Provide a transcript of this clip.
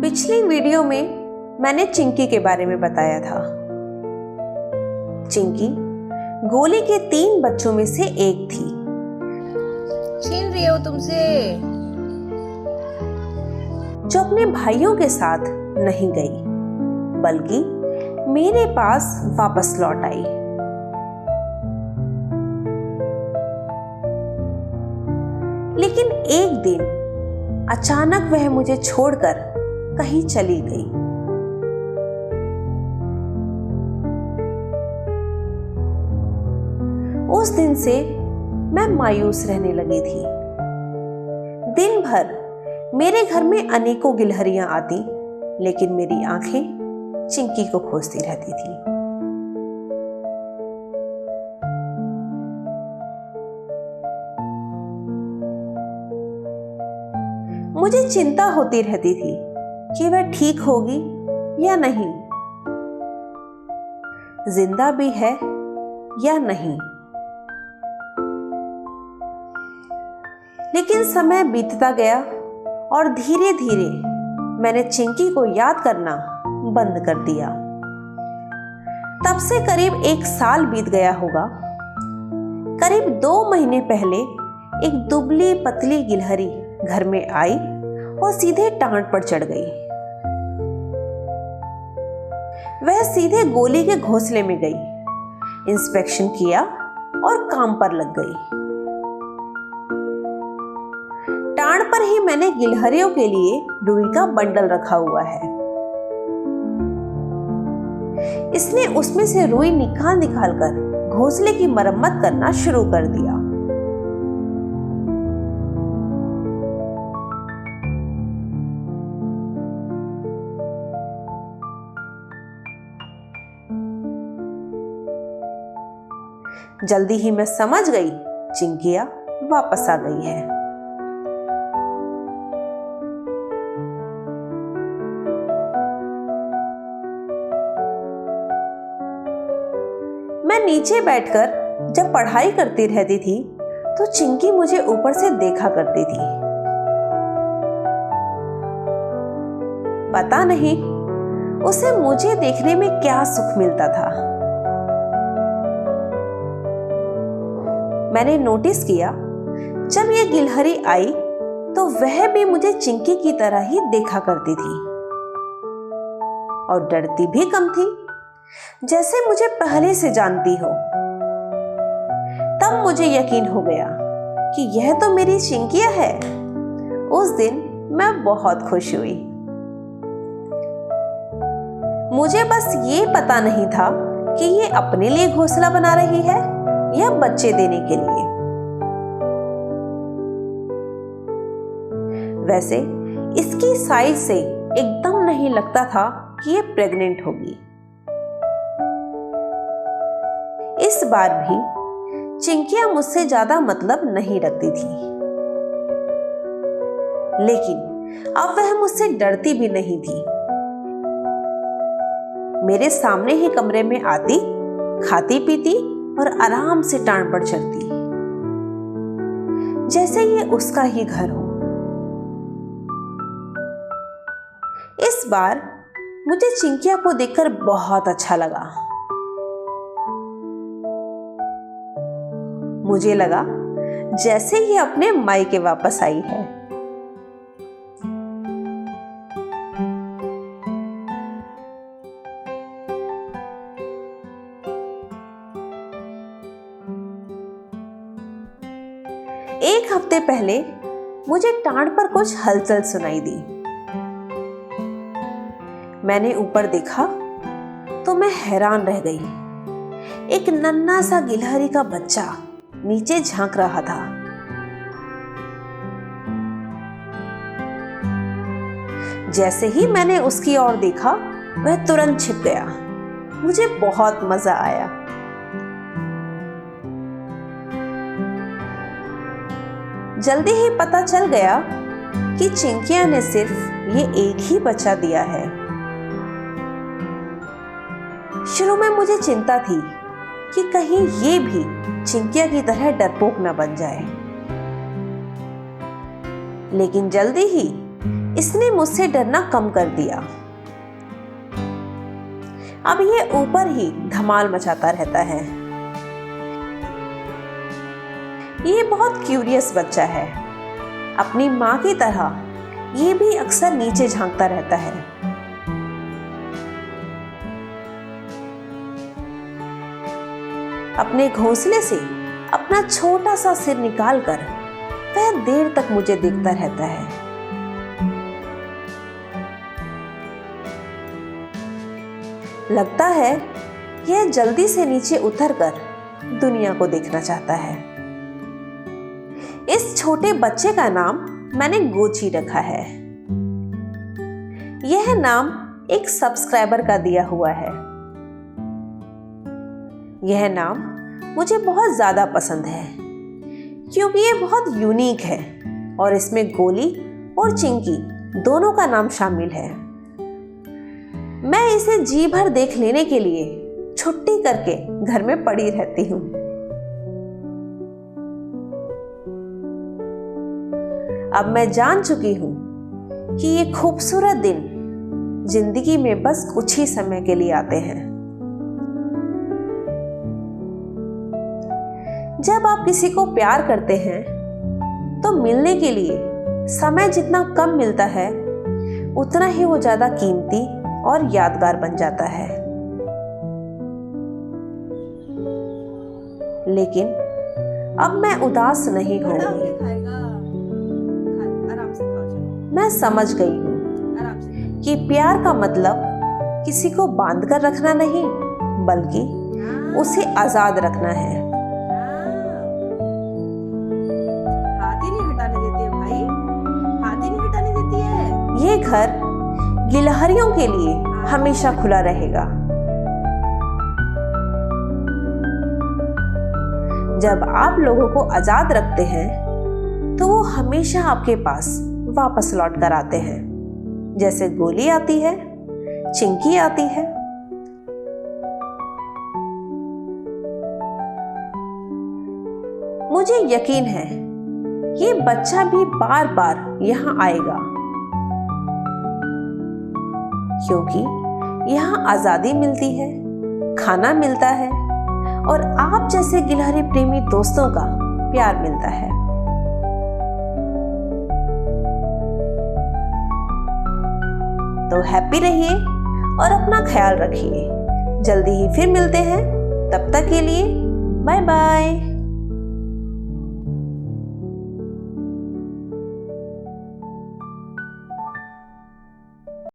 पिछली वीडियो में मैंने चिंकी के बारे में बताया था। चिंकी गोली के 3 बच्चों में से एक थी। छीन रही हो तुमसे, जो अपने भाइयों के साथ नहीं गई बल्कि मेरे पास वापस लौट आई। लेकिन एक दिन अचानक वह मुझे छोड़कर कहीं चली गई। उस दिन से मैं मायूस रहने लगी थी। दिन भर मेरे घर में अनेकों गिलहरियां आती, लेकिन मेरी आंखें चिंकी को खोजती रहती थी। मुझे चिंता होती रहती थी कि वह ठीक होगी या नहीं, जिंदा भी है या नहीं। लेकिन समय बीतता गया और धीरे धीरे मैंने चिंकी को याद करना बंद कर दिया। तब से करीब 1 साल बीत गया होगा। करीब 2 महीने पहले एक दुबली पतली गिलहरी घर में आई और सीधे टांट पर चढ़ गई। वह सीधे गोली के घोंसले में गई, इंस्पेक्शन किया और काम पर लग गई। टांड पर ही मैंने गिलहरियों के लिए रुई का बंडल रखा हुआ है। इसने उसमें से रुई निकाल निकाल कर घोंसले की मरम्मत करना शुरू कर दिया। जल्दी ही मैं समझ गई चिंकिया वापस आ गई है। मैं नीचे बैठकर जब पढ़ाई करती रहती थी तो चिंकी मुझे ऊपर से देखा करती थी। पता नहीं उसे मुझे देखने में क्या सुख मिलता था। मैंने नोटिस किया जब ये गिलहरी आई तो वह भी मुझे चिंकी की तरह ही देखा करती थी और डरती भी कम थी, जैसे मुझे पहले से जानती हो। तब मुझे यकीन हो गया कि यह तो मेरी चिंकिया है। उस दिन मैं बहुत खुश हुई। मुझे बस ये पता नहीं था कि ये अपने लिए घोंसला बना रही है या बच्चे देने के लिए। वैसे इसकी साइज से एकदम नहीं लगता था कि ये प्रेग्नेंट होगी। इस बार भी चिंकिया मुझसे ज्यादा मतलब नहीं रखती थी, लेकिन अब वह मुझसे डरती भी नहीं थी। मेरे सामने ही कमरे में आती, खाती पीती और आराम से टांड पर चढ़ती, जैसे ये उसका ही घर हो। इस बार मुझे चिंकिया को देखकर बहुत अच्छा लगा। मुझे लगा जैसे ये अपने मायके वापस आई है। एक हफ्ते पहले मुझे टांड पर कुछ हलचल सुनाई दी। मैंने ऊपर देखा तो मैं हैरान रह गई। एक नन्हा सा गिलहरी का बच्चा नीचे झांक रहा था। जैसे ही मैंने उसकी ओर देखा वह तुरंत छिप गया। मुझे बहुत मजा आया। जल्दी ही पता चल गया कि चिंकिया ने सिर्फ ये एक ही बच्चा दिया है। शुरू में मुझे चिंता थी कि कहीं ये भी चिंकिया की तरह डरपोक न बन जाए, लेकिन जल्दी ही इसने मुझसे डरना कम कर दिया। अब ये ऊपर ही धमाल मचाता रहता है। ये बहुत क्यूरियस बच्चा है। अपनी माँ की तरह ये भी अक्सर नीचे झांकता रहता है। अपने घोंसले से अपना छोटा सा सिर निकालकर वह देर तक मुझे देखता रहता है। लगता है यह जल्दी से नीचे उतरकर दुनिया को देखना चाहता है। इस छोटे बच्चे का नाम मैंने गोची रखा है। यह नाम एक सब्सक्राइबर का दिया हुआ है। यह नाम मुझे बहुत ज्यादा पसंद है क्योंकि ये बहुत यूनिक है और इसमें गोली और चिंकी दोनों का नाम शामिल है। मैं इसे जी भर देख लेने के लिए छुट्टी करके घर में पड़ी रहती हूँ। अब मैं जान चुकी हूँ कि ये खूबसूरत दिन जिंदगी में बस कुछ ही समय के लिए आते हैं। जब आप किसी को प्यार करते हैं तो मिलने के लिए समय जितना कम मिलता है उतना ही वो ज्यादा कीमती और यादगार बन जाता है। लेकिन अब मैं उदास नहीं होंगी। मैं समझ गई हूँ कि प्यार का मतलब किसी को बांध कर रखना नहीं बल्कि उसे आजाद रखना है। हाथ ही नहीं हटाने देती है भाई, हाथ ही नहीं हटाने देती है। ये घर गिलहरियों के लिए हमेशा खुला रहेगा। जब आप लोगों को आजाद रखते हैं तो वो हमेशा आपके पास वापस लौट कर आते हैं, जैसे गोली आती है, चिंकी आती है। मुझे यकीन है ये बच्चा भी बार बार यहाँ आएगा क्योंकि यहाँ आजादी मिलती है, खाना मिलता है और आप जैसे गिलहरी प्रेमी दोस्तों का प्यार मिलता है। तो हैप्पी रहिए और अपना ख्याल रखिए। जल्दी ही फिर मिलते हैं। तब तक के लिए बाय बाय।